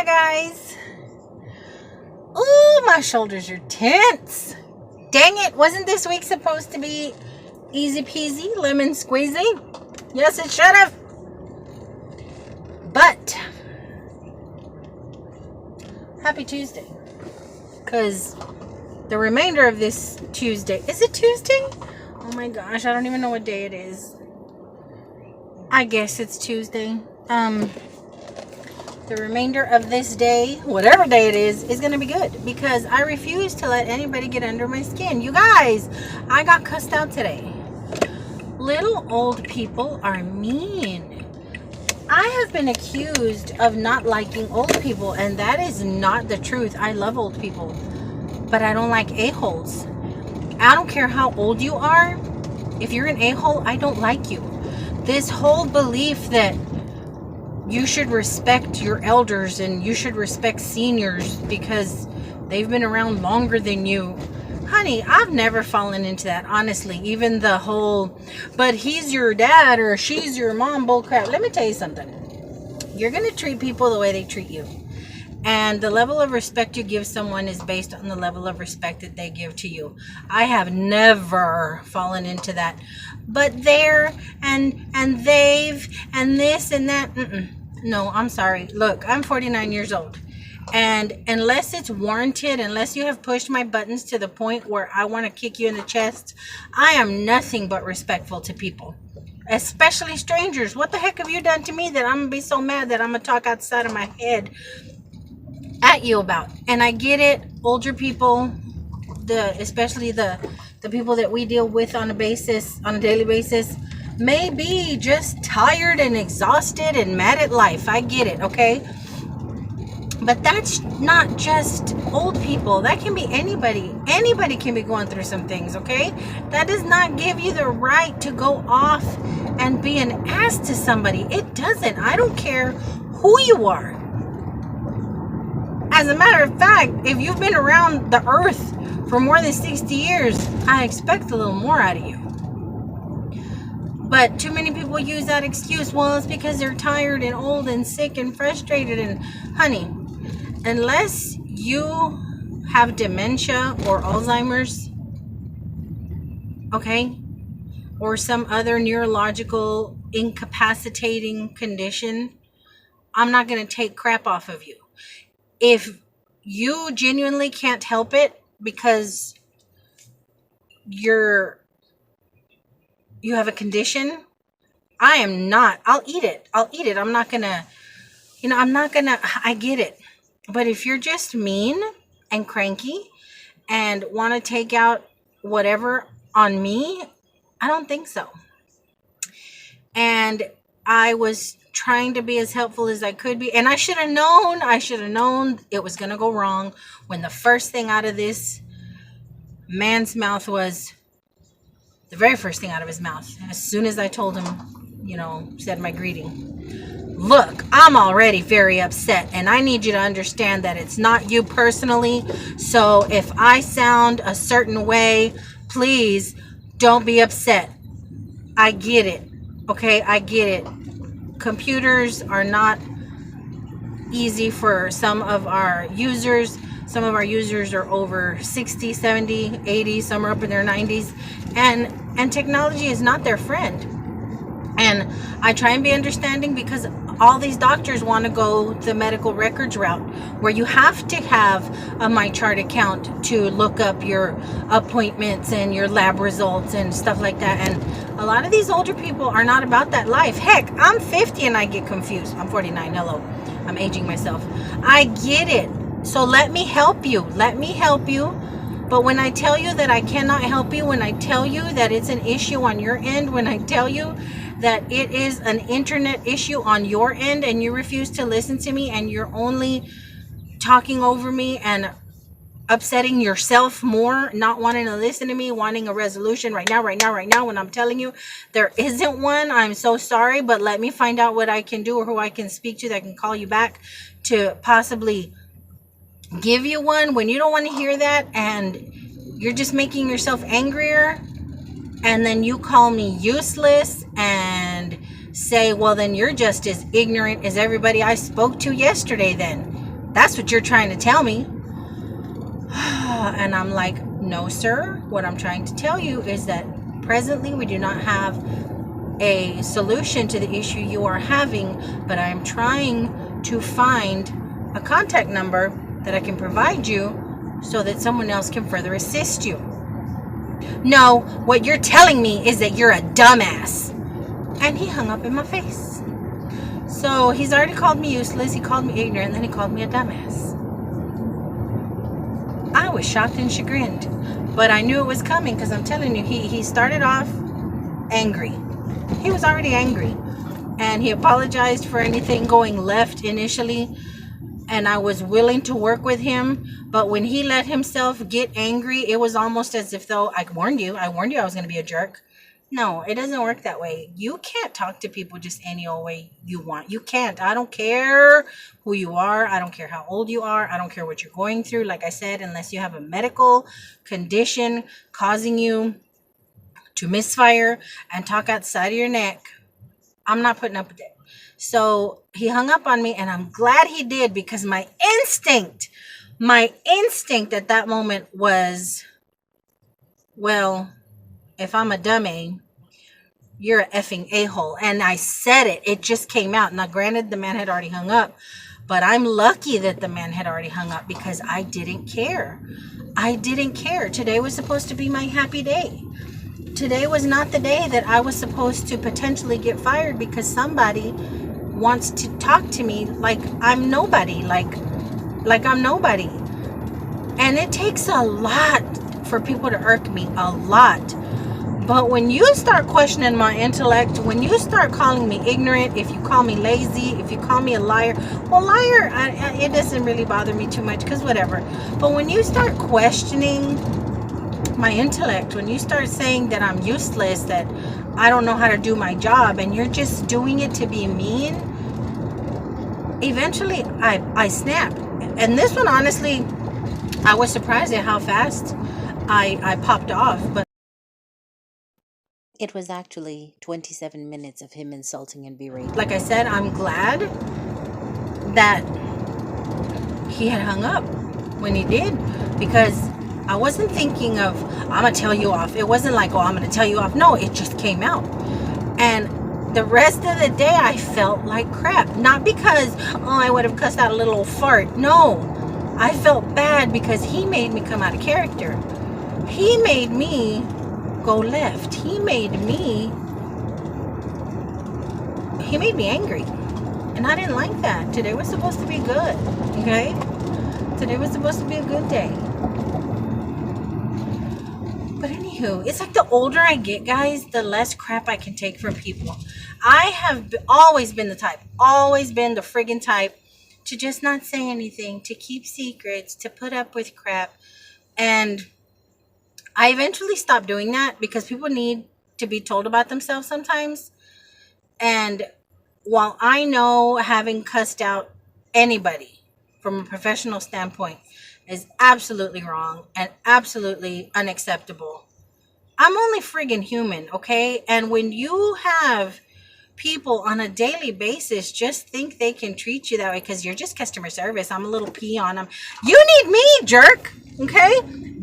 Hi guys. Ooh, my shoulders are tense. Dang it, wasn't this week supposed to be easy peasy, lemon squeezy? Yes, it should have. But happy Tuesday. Because the remainder of this Tuesday, is it Tuesday? Oh my gosh, I don't even know what day it is. I guess it's Tuesday. The remainder of this day, whatever day it is going to be good, because I refuse to let anybody get under my skin. You guys, I got cussed out today. Little old people are mean. I have been accused of not liking old people, and that is not the truth. I love old people, but I don't like a-holes. I don't care how old you are. If you're an a-hole, I don't like you. This whole belief that you should respect your elders and you should respect seniors because they've been around longer than you. Honey, I've never fallen into that, honestly. Even the whole, but he's your dad or she's your mom bullcrap. Let me tell you something. You're going to treat people the way they treat you. And the level of respect you give someone is based on the level of respect that they give to you. I have never fallen into that. But there and they've and this and that. No, I'm sorry. Look, I'm 49 years old. And unless it's warranted, unless you have pushed my buttons to the point where I want to kick you in the chest, I am nothing but respectful to people. Especially strangers. What the heck have you done to me that I'm going to be so mad that I'm going to talk outside of my head at you about? And I get it, older people, especially the people that we deal with on a daily basis, may be just tired and exhausted and mad at life. I get it, okay? But that's not just old people. That can be anybody. Anybody can be going through some things, okay? That does not give you the right to go off and be an ass to somebody. It doesn't. I don't care who you are. As a matter of fact, if you've been around the earth for more than 60 years, I expect a little more out of you. But too many people use that excuse. Well, it's because they're tired and old and sick and frustrated. And honey, unless you have dementia or Alzheimer's, okay, or some other neurological incapacitating condition, I'm not going to take crap off of you. If you genuinely can't help it because you have a condition, I'll eat it. I'm not gonna, I get it. But if you're just mean and cranky and want to take out whatever on me, I don't think so. And I was trying to be as helpful as I could be. And I should have known it was going to go wrong when the first thing out of this man's mouth was, the very first thing out of his mouth, as soon as I told him, said my greeting. Look, I'm already very upset, and I need you to understand that it's not you personally. So if I sound a certain way, please don't be upset. I get it. Okay, I get it. Computers are not easy for some of our users. Some of our users are over 60, 70, 80, some are up in their 90s. And technology is not their friend. And I try and be understanding because all these doctors want to go the medical records route where you have to have a MyChart account to look up your appointments and your lab results and stuff like that. And a lot of these older people are not about that life. Heck, I'm 50 and I get confused. I'm 49. Hello. I'm aging myself. I get it. So let me help you. But when I tell you that I cannot help you, when I tell you that it's an issue on your end, when I tell you that it is an internet issue on your end and you refuse to listen to me and you're only talking over me and upsetting yourself more, not wanting to listen to me, wanting a resolution right now, when I'm telling you there isn't one, I'm so sorry, but let me find out what I can do or who I can speak to that can call you back to possibly give you one. When you don't want to hear that and you're just making yourself angrier, and then you call me useless and say, well, then you're just as ignorant as everybody I spoke to yesterday then. That's what you're trying to tell me. And I'm like, no, sir. What I'm trying to tell you is that presently we do not have a solution to the issue you are having, but I am trying to find a contact number that I can provide you so that someone else can further assist you. No, what you're telling me is that you're a dumbass. And he hung up in my face. So he's already called me useless, he called me ignorant, and then he called me a dumbass. I was shocked and chagrined, but I knew it was coming because I'm telling you, he started off angry. He was already angry, and he apologized for anything going left initially, and I was willing to work with him. But when he let himself get angry, it was almost as if though I warned you I was going to be a jerk. No, it doesn't work that way. You can't talk to people just any old way you want. You can't. I don't care who you are. I don't care how old you are. I don't care what you're going through. Like I said, unless you have a medical condition causing you to misfire and talk outside of your neck, I'm not putting up with it. So he hung up on me, and I'm glad he did, because my instinct at that moment was, well, if I'm a dummy, you're a effing a-hole. And I said it. It just came out. Now, granted, the man had already hung up, but I'm lucky that the man had already hung up because I didn't care. I didn't care. Today was supposed to be my happy day. Today was not the day that I was supposed to potentially get fired because somebody wants to talk to me like I'm nobody, like I'm nobody. And it takes a lot for people to irk me, a lot. But when you start questioning my intellect, when you start calling me ignorant, if you call me lazy, if you call me a liar, well, liar, it doesn't really bother me too much because whatever. But when you start questioning my intellect, when you start saying that I'm useless, that I don't know how to do my job, and you're just doing it to be mean, eventually I snap. And this one, honestly, I was surprised at how fast I popped off. But it was actually 27 minutes of him insulting and berating. Like I said, I'm glad that he had hung up when he did, because I wasn't thinking of, I'm going to tell you off. It wasn't like, oh, I'm going to tell you off. No, it just came out. And the rest of the day, I felt like crap. Not because, oh, I would have cussed out a little fart. No, I felt bad because he made me come out of character. He made me go left. He made me angry. And I didn't like that. Today was supposed to be good. Okay? Today was supposed to be a good day. But anywho, it's like the older I get, guys, the less crap I can take from people. I have always been the friggin' type to just not say anything, to keep secrets, to put up with crap. And I eventually stopped doing that because people need to be told about themselves sometimes. And while I know having cussed out anybody from a professional standpoint is absolutely wrong and absolutely unacceptable, I'm only friggin' human, okay? And when you have people on a daily basis just think they can treat you that way because you're just customer service, I'm a little pee on them. You need me, jerk, okay?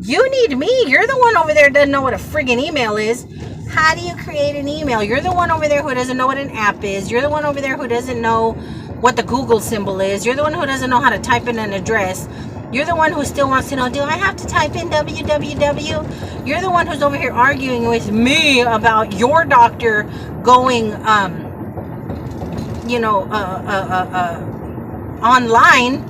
You need me. You're the one over there that doesn't know what a friggin' email is. How do you create an email? You're the one over there who doesn't know what an app is. You're the one over there who doesn't know what the Google symbol is. You're the one who doesn't know how to type in an address. You're the one who still wants to know, do I have to type in www? You're the one who's over here arguing with me about your doctor going, online.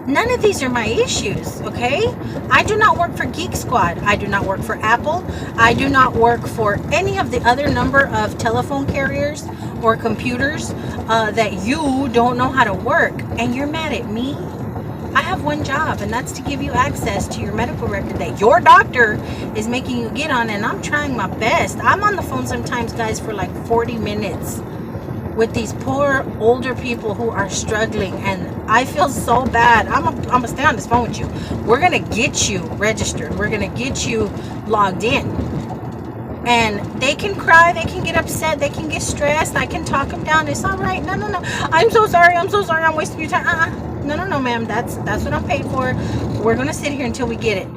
None of these are my issues, okay? I do not work for Geek Squad. I do not work for Apple. I do not work for any of the other number of telephone carriers or computers that you don't know how to work. And you're mad at me? I have one job, and that's to give you access to your medical record that your doctor is making you get on, and I'm trying my best. I'm on the phone sometimes, guys, for like 40 minutes with these poor older people who are struggling, and I feel so bad. I'm gonna stay on this phone with you. We're gonna get you registered. We're gonna get you logged in. And they can cry, they can get upset, they can get stressed. I can talk them down. It's all right. No. I'm so sorry. I'm wasting your time. no, ma'am. That's what I'm paid for. We're gonna sit here until we get it.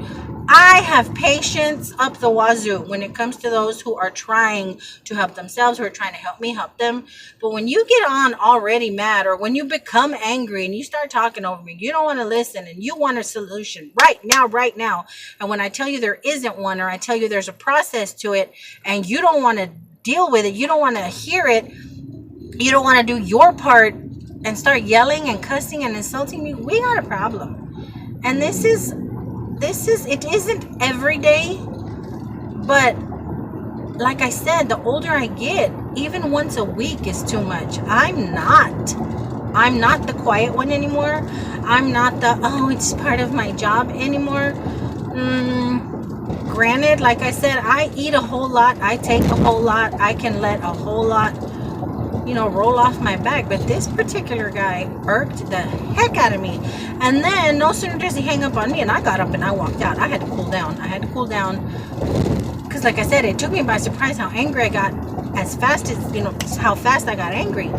I have patience up the wazoo when it comes to those who are trying to help themselves, who are trying to help me help them. But when you get on already mad, or when you become angry and you start talking over me, you don't want to listen and you want a solution right now. And when I tell you there isn't one, or I tell you there's a process to it, and you don't want to deal with it, you don't want to hear it, you don't want to do your part and start yelling and cussing and insulting me, we got a problem. And this is it isn't every day, but like I said, the older I get, even once a week is too much. I'm not the quiet one anymore. I'm not the, oh, it's part of my job anymore. Granted, like I said, I eat a whole lot, I take a whole lot, I can let a whole lot, roll off my back. But this particular guy irked the heck out of me. And then no sooner does he hang up on me, and I got up and I walked out. I had to cool down. Because like I said, it took me by surprise how angry I got, as fast as, how fast I got angry.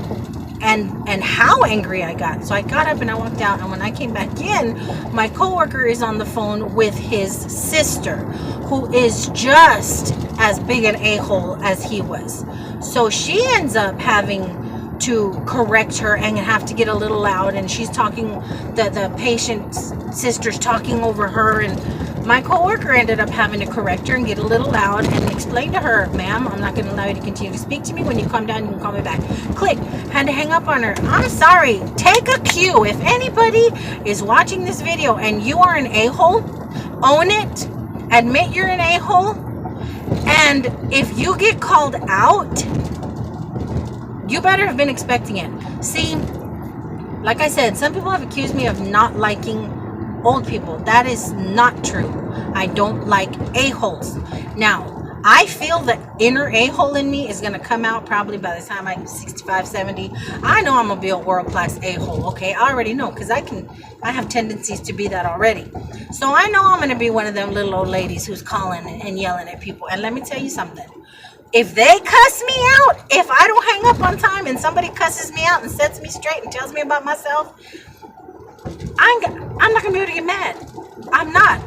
And how angry I got. So I got up and I walked out. And when I came back in, my coworker is on the phone with his sister, who is just as big an a-hole as he was. So she ends up having to correct her and have to get a little loud. And she's talking, the patient's sister's talking over her. And my coworker ended up having to correct her and get a little loud and explain to her, ma'am, I'm not going to allow you to continue to speak to me. When you calm down, you can call me back. Click. Had to hang up on her. I'm sorry. Take a cue. If anybody is watching this video and you are an a-hole, own it. Admit you're an a-hole. And if you get called out, you better have been expecting it. See, like I said, some people have accused me of not liking old people. That is not true. I don't like a-holes. Now, I feel the inner a-hole in me is going to come out probably by the time I'm 65, 70. I know I'm going to be a world-class a-hole, okay? I already know, because I have tendencies to be that already. So I know I'm going to be one of them little old ladies who's calling and yelling at people. And let me tell you something. If they cuss me out, if I don't hang up on time and somebody cusses me out and sets me straight and tells me about myself, I'm not going to be able to get mad. I'm not.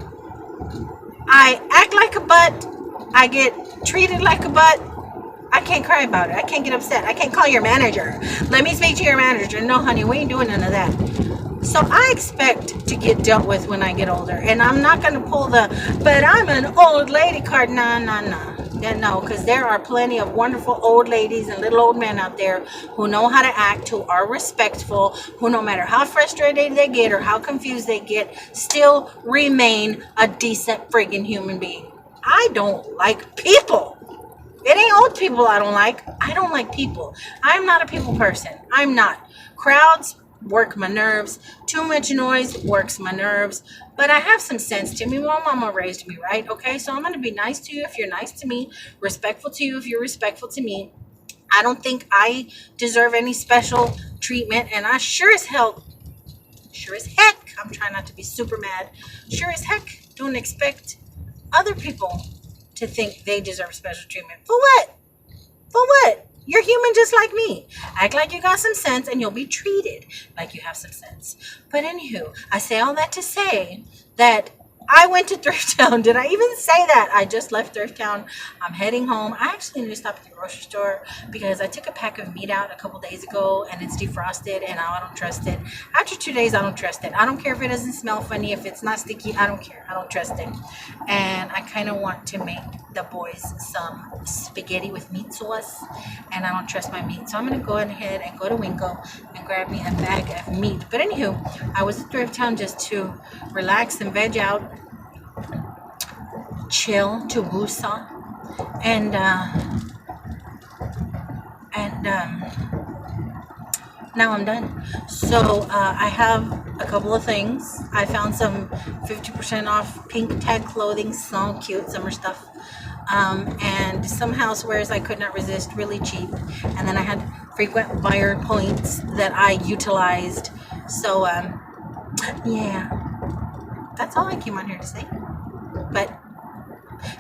I act like a butt. I get treated like a butt. I can't cry about it. I can't get upset. I can't call your manager. Let me speak to your manager. No, honey, we ain't doing none of that. So I expect to get dealt with when I get older. And I'm not going to pull but I'm an old lady card. Nah. No, because there are plenty of wonderful old ladies and little old men out there who know how to act, who are respectful, who no matter how frustrated they get or how confused they get, still remain a decent friggin' human being. I don't like people. It ain't old people I don't like. I don't like people. I'm not a people person. I'm not. Crowds work my nerves. Too much noise works my nerves. But I have some sense to me. My mama raised me, right? Okay, so I'm going to be nice to you if you're nice to me. Respectful to you if you're respectful to me. I don't think I deserve any special treatment. And I sure as heck, I'm trying not to be super mad. Sure as heck don't expect other people to think they deserve special treatment. For what? For what? You're human just like me. Act like you got some sense and you'll be treated like you have some sense. But anywho, I say all that to say that I went to Thrift Town. Did I even say that? I just left Thrift Town. I'm heading home. I actually need to stop at the grocery store because I took a pack of meat out a couple days ago and it's defrosted and now I don't trust it. After 2 days, I don't trust it. I don't care if it doesn't smell funny. If it's not sticky, I don't care. I don't trust it. And I kind of want to make the boys some spaghetti with meat sauce and I don't trust my meat. So I'm going to go ahead and go to Wingo and grab me a bag of meat. But anywho, I was at Thrift Town just to relax and veg out, chill, to woosah, and now I'm done. So I have a couple of things. I found some 50% off pink tag clothing, so cute summer stuff, and some housewares I could not resist, really cheap. And then I had frequent buyer points that I utilized. So yeah, that's all I came on here to say. But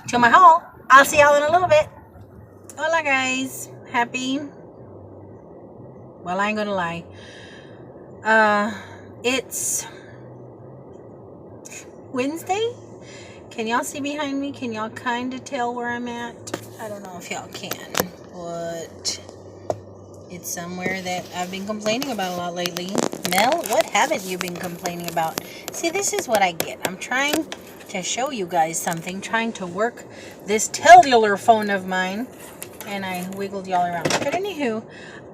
till my haul, I'll see y'all in a little bit. Hola guys, happy, well, I ain't gonna lie, It's Wednesday. Can y'all see behind me? Can y'all kind of tell where I'm at? I don't know if y'all can, but it's somewhere that I've been complaining about a lot lately. Mel, what haven't you been complaining about? See, this is what I get. I'm trying to show you guys something, trying to work this cellular phone of mine, and I wiggled y'all around. But anywho,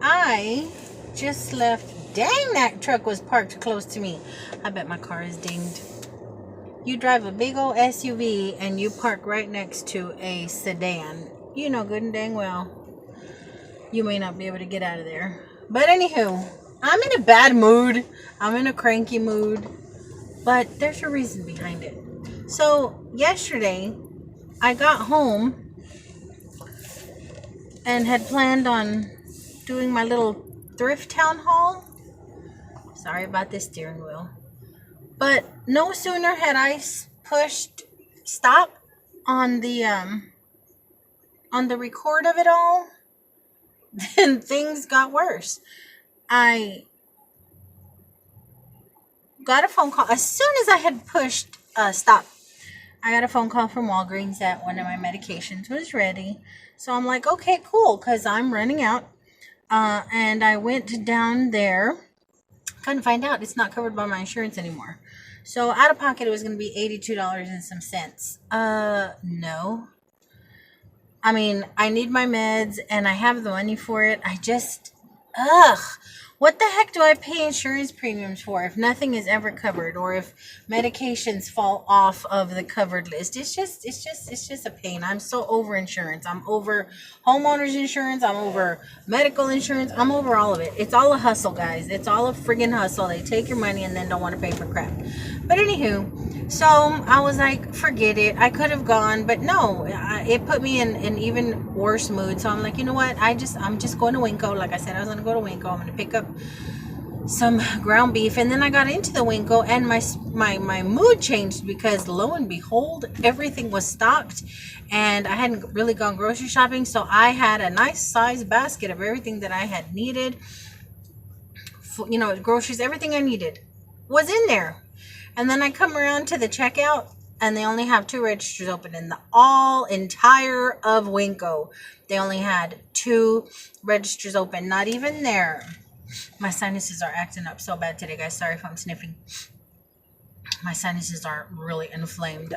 I just left. Dang, that truck was parked close to me. I bet my car is dinged. You drive a big old SUV and you park right next to a sedan. You know good and dang well you may not be able to get out of there. But anywho, I'm in a bad mood. I'm in a cranky mood. But there's a reason behind it. So yesterday, I got home and had planned on doing my little thrift town haul. Sorry about this steering wheel. But no sooner had I pushed stop on the record of it all, then things got worse. I got a phone call as soon as I had pushed stop. I got a phone call from Walgreens that one of my medications was ready. So I'm like, okay, cool, because I'm running out. And I went down there. Couldn't find out it's not covered by my insurance anymore. So out of pocket, it was going to be $82 and some cents. No. I mean, I need my meds and I have the money for it. What the heck do I pay insurance premiums for if nothing is ever covered, or if medications fall off of the covered list? It's just a pain. I'm so over insurance. I'm over homeowners insurance. I'm over medical insurance. I'm over all of it. It's all a hustle, guys. It's all a friggin' hustle. They take your money and then don't want to pay for crap. But anywho, so I was like, forget it. I could have gone, but no, it put me in an even worse mood. So I'm like, you know what? I'm just going to Winco. Like I said, I was going to go to Winco. I'm going to pick up some ground beef. And then I got into the Winco and my mood changed, because lo and behold, everything was stocked and I hadn't really gone grocery shopping. So I had a nice size basket of everything that I had needed. Groceries, everything I needed was in there. And then I come around to the checkout and they only have 2 registers open in the entire of Winco. They only had 2 registers open. Not even there. My sinuses are acting up so bad today, guys. Sorry if I'm sniffing. My sinuses are really inflamed.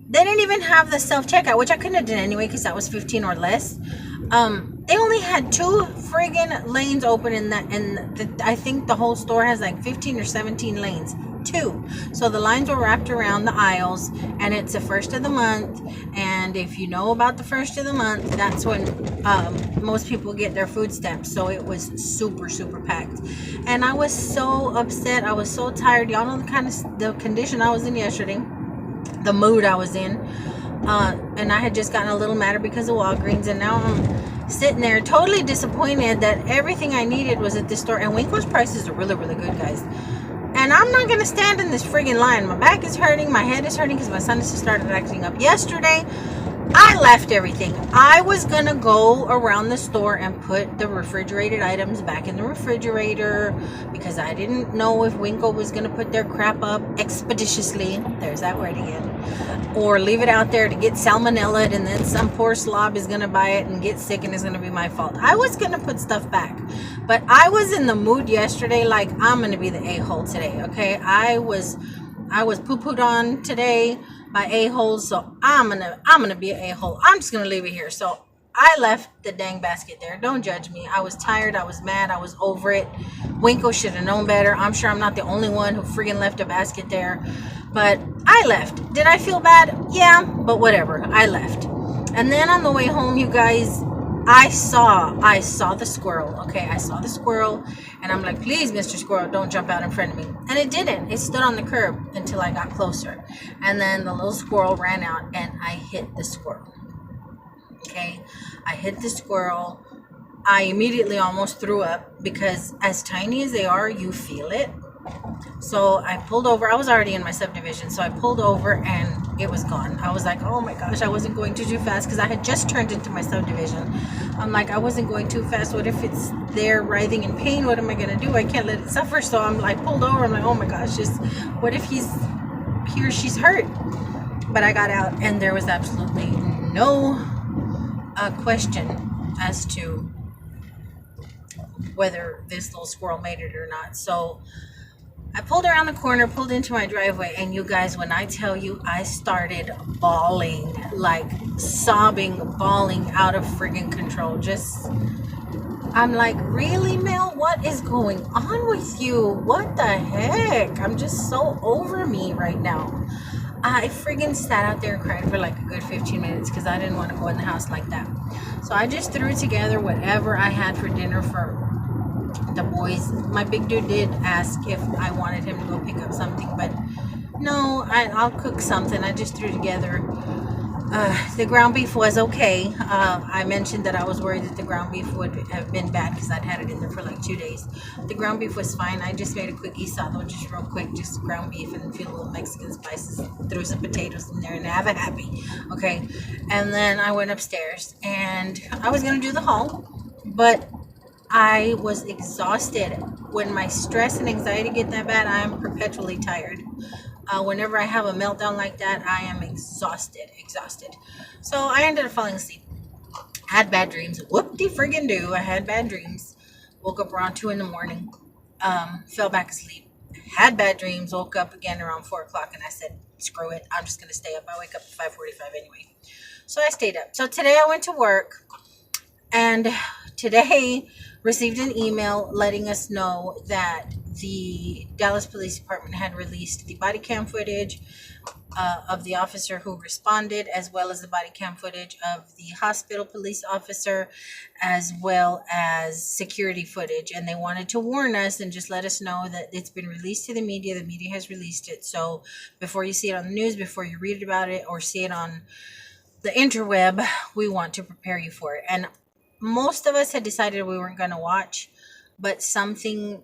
They didn't even have the self-checkout, which I couldn't have done anyway because that was 15 or less. They only had 2 friggin' lanes open in that, and I think the whole store has like 15 or 17 lanes. 2. So the lines were wrapped around the aisles, and it's the first of the month. And if you know about the first of the month, that's when most people get their food stamps. So it was super, super packed. And I was so upset. I was so tired. Y'all know the condition I was in yesterday, the mood I was in. And I had just gotten a little madder because of Walgreens, and now I'm sitting there totally disappointed that everything I needed was at the store. And Winco's prices are really, really good, guys. And I'm not going to stand in this friggin' line. My back is hurting. My head is hurting because my sinuses started acting up yesterday. I left everything. I was going to go around the store and put the refrigerated items back in the refrigerator because I didn't know if Winco was going to put their crap up expeditiously. There's that word again. Or leave it out there to get salmonella, and then some poor slob is going to buy it and get sick, and it's going to be my fault. I was going to put stuff back. But I was in the mood yesterday like I'm going to be the a-hole today, okay? I was poo-pooed on today by a-holes, so I'm gonna be an a-hole. I'm just gonna leave it here. So I left the dang basket there. Don't judge me. I was tired. I was mad. I was over it. Winco should have known better. I'm sure I'm not the only one who friggin' left a basket there. But I left. Did I feel bad? Yeah, but whatever. I left. And then on the way home, you guys, I saw the squirrel. Okay, I saw the squirrel, and I'm like, please, Mr. Squirrel, don't jump out in front of me. And it didn't. It stood on the curb until I got closer. And then the little squirrel ran out, and I hit the squirrel. Okay, I hit the squirrel. I immediately almost threw up because as tiny as they are, you feel it. So I pulled over. I was already in my subdivision, so I pulled over and it was gone. I was like, oh my gosh, I wasn't going too fast because I had just turned into my subdivision. I'm like, I wasn't going too fast. What if it's there writhing in pain? What am I going to do? I can't let it suffer. So I'm like pulled over. I'm like, oh my gosh, just what if he or she's hurt? But I got out and there was absolutely no question as to whether this little squirrel made it or not. So I pulled around the corner, pulled into my driveway, and you guys, when I tell you, I started bawling, like sobbing, bawling out of friggin' control. Just, I'm like, really, Mel? What is going on with you? What the heck? I'm just so over me right now. I friggin' sat out there and cried for like a good 15 minutes because I didn't want to go in the house like that. So I just threw together whatever I had for dinner for the boys. My big dude did ask if I wanted him to go pick up something, but no, I'll cook something. I just threw together. The ground beef was okay. I mentioned that I was worried that the ground beef would have been bad because I'd had it in there for like 2 days. The ground beef was fine. I just made a quick guisado, just real quick, just ground beef and a few little Mexican spices, threw some potatoes in there and have it happy. Okay. And then I went upstairs and I was going to do the haul, but I was exhausted. When my stress and anxiety get that bad, I am perpetually tired. Whenever I have a meltdown like that, I am exhausted. So I ended up falling asleep. Had bad dreams. Whoop-de-friggin-do. I had bad dreams. Woke up around 2 in the morning. Fell back asleep. Had bad dreams. Woke up again around 4 o'clock and I said, screw it. I'm just going to stay up. I wake up at 5:45 anyway. So I stayed up. So today I went to work and today received an email letting us know that the Dallas Police Department had released the body cam footage of the officer who responded, as well as the body cam footage of the hospital police officer, as well as security footage. And they wanted to warn us and just let us know that it's been released to the media. The media has released it. So before you see it on the news, before you read about it or see it on the interweb, we want to prepare you for it. And most of us had decided we weren't going to watch, but something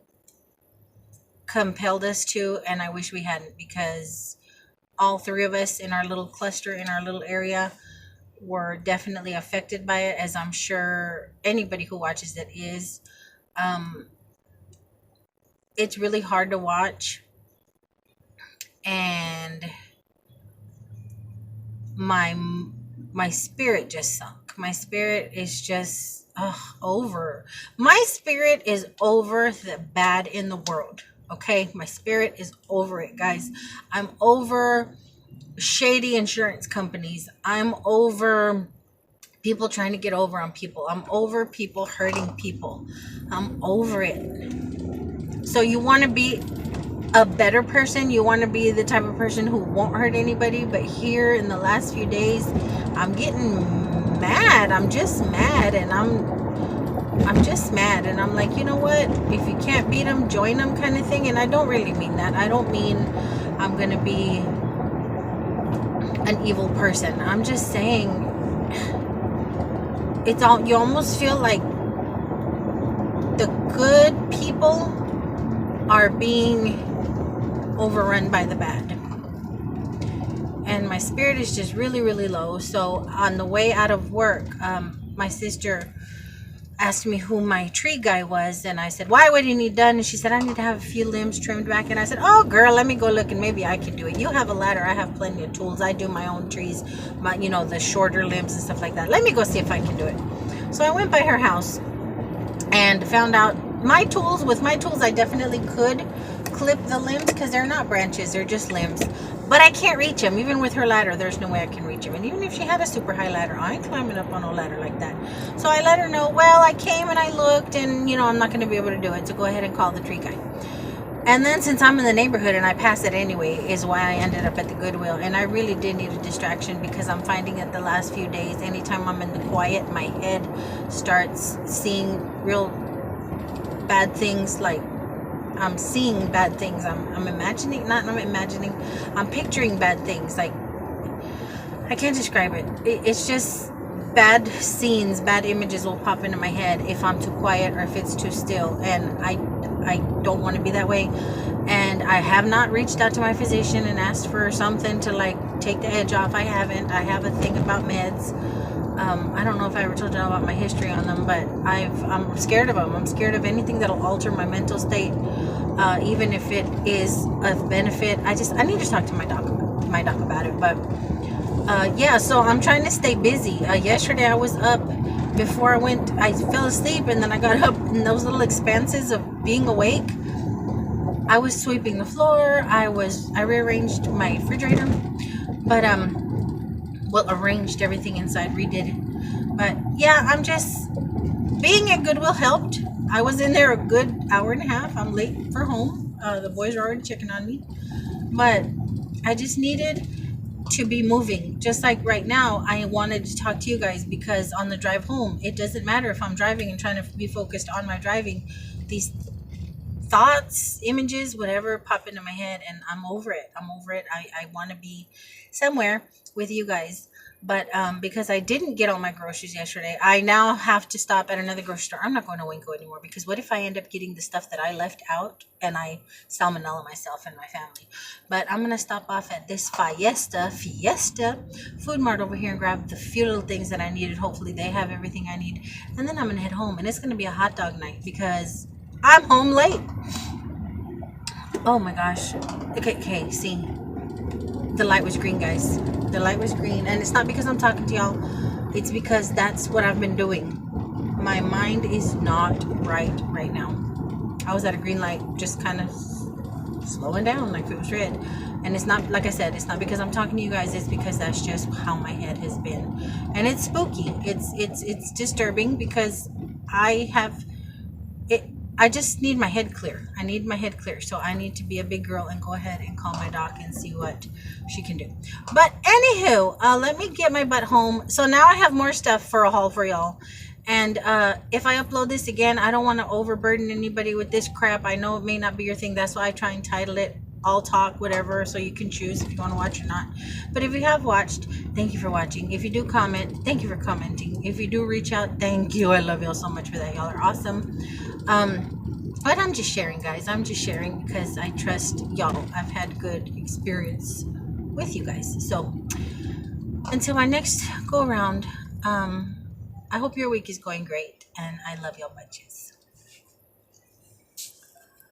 compelled us to, and I wish we hadn't, because all three of us in our little cluster, in our little area, were definitely affected by it, as I'm sure anybody who watches it is. It's really hard to watch, and my spirit just sunk. My spirit is just over. My spirit is over the bad in the world. Okay, my spirit is over it, guys. I'm over shady insurance companies. I'm over people trying to get over on people. I'm over people hurting people. I'm over it. So you want to be a better person, you want to be the type of person who won't hurt anybody, but here in the last few days I'm getting mad. I'm just mad, and I'm just mad, and I'm like, you know what, if you can't beat them, join them, kind of thing. And I don't really mean that. I don't mean I'm gonna be an evil person. I'm just saying, it's all, you almost feel like the good people are being overrun by the bad, and my spirit is just really, really low. So on the way out of work, my sister asked me who my tree guy was, and I said, why, what do you need done? And she said, I need to have a few limbs trimmed back. And I said, oh girl, let me go look and maybe I can do it. You have a ladder, I have plenty of tools. I do my own trees, my, you know, the shorter limbs and stuff like that. Let me go see if I can do it. So I went by her house and found out my tools. With my tools, I definitely could clip the limbs because they're not branches, they're just limbs. But I can't reach them. Even with her ladder, there's no way I can reach them. And even if she had a super high ladder, I ain't climbing up on a ladder like that. So I let her know, well, I came and I looked, and you know, I'm not going to be able to do it, so go ahead and call the tree guy. And then since I'm in the neighborhood and I pass it anyway, is why I ended up at the Goodwill. And I really did need a distraction, because I'm finding that the last few days, anytime I'm in the quiet, my head starts seeing real bad things. Like, I'm seeing bad things. I'm imagining, not I'm imagining, I'm picturing bad things. Like, I can't describe it. It's just bad scenes, bad images will pop into my head if I'm too quiet or if it's too still. And I don't want to be that way. And I have not reached out to my physician and asked for something to like take the edge off. I haven't. I have a thing about meds. I don't know if I ever told you about my history on them, but I'm scared of them. I'm scared of anything that'll alter my mental state, even if it is of benefit. I need to talk to my doc about it. But yeah, so I'm trying to stay busy. Yesterday I was up before I fell asleep, and then I got up in those little expanses of being awake. I was sweeping the floor. I rearranged my refrigerator, but arranged everything inside, redid it. But yeah, I'm just being at Goodwill helped. I was in there a good hour and a half. I'm late for home. The boys are already checking on me, but I just needed to be moving. Just like right now, I wanted to talk to you guys because on the drive home, it doesn't matter if I'm driving and trying to be focused on my driving. These thoughts, images, whatever pop into my head, and I'm over it. I want to be somewhere with you guys. But because I didn't get all my groceries yesterday, I now have to stop at another grocery store. I'm not going to Winco anymore because what if I end up getting the stuff that I left out and I salmonella myself and my family? But I'm going to stop off at this Fiesta Food Mart over here and grab the few little things that I needed. Hopefully they have everything I need. And then I'm going to head home. And it's going to be a hot dog night because I'm home late. Oh my gosh. Okay, see. The light was green, guys. The light was green. And it's not because I'm talking to y'all. It's because that's what I've been doing. My mind is not right now. I was at a green light, just kind of slowing down like it was red. And it's not, like I said, it's not because I'm talking to you guys. It's because that's just how my head has been. And it's spooky. It's disturbing because I just need my head clear. I need my head clear. So I need to be a big girl and go ahead and call my doc and see what she can do. But anywho, let me get my butt home. So now I have more stuff for a haul for y'all. And if I upload this again, I don't want to overburden anybody with this crap. I know it may not be your thing. That's why I try and title it All Talk, whatever, so you can choose if you want to watch or not. But if you have watched, thank you for watching. If you do comment, thank you for commenting. If you do reach out, thank you. I love y'all so much for that. Y'all are awesome. But I'm just sharing, guys. I'm just sharing because I trust y'all. I've had good experience with you guys. So until my next go around, I hope your week is going great, and I love y'all bunches.